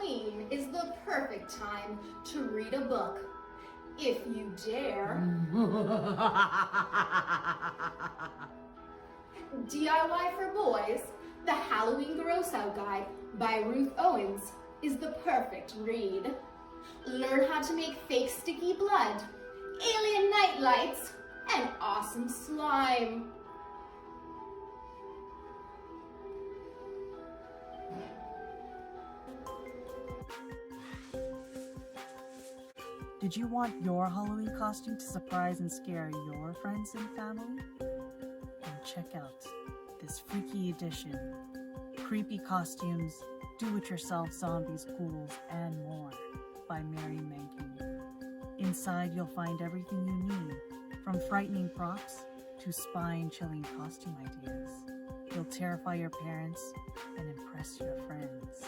Halloween is the perfect time to read a book, if you dare. DIY for Boys, The Halloween Gross Out Guide by Ruth Owens is the perfect read. Learn how to make fake sticky blood, alien night lights, and awesome slime. Did you want your Halloween costume to surprise and scare your friends and family? Then check out this freaky edition. Creepy costumes, do-it-yourself zombies, ghouls, and more by Meinking. Inside you'll find everything you need, from frightening props to spine-chilling costume ideas. You'll terrify your parents and impress your friends.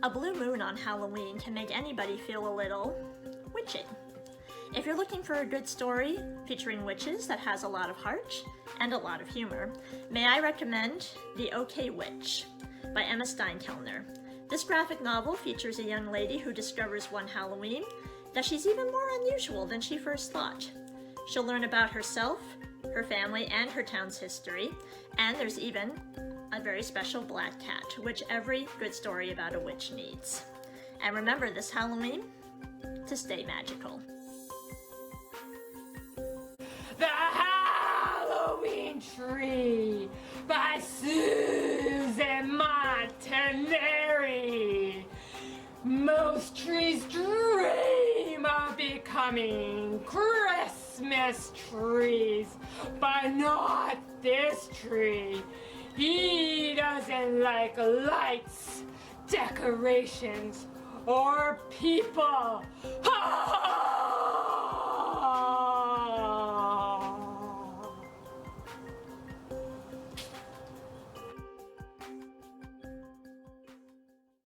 A blue moon on Halloween can make anybody feel a little witchy. If you're looking for a good story featuring witches that has a lot of heart and a lot of humor, may I recommend The OK Witch by Emma Steinkellner. This graphic novel features a young lady who discovers one Halloween that she's even more unusual than she first thought. She'll learn about herself, her family, and her town's history, and there's even a very special black cat, which every good story about a witch needs. And remember this Halloween to stay magical. The Halloween Tree by Susan Montanari. Most trees dream of becoming Christmas trees, but not this tree. He doesn't like lights, decorations, or people. Ha ha!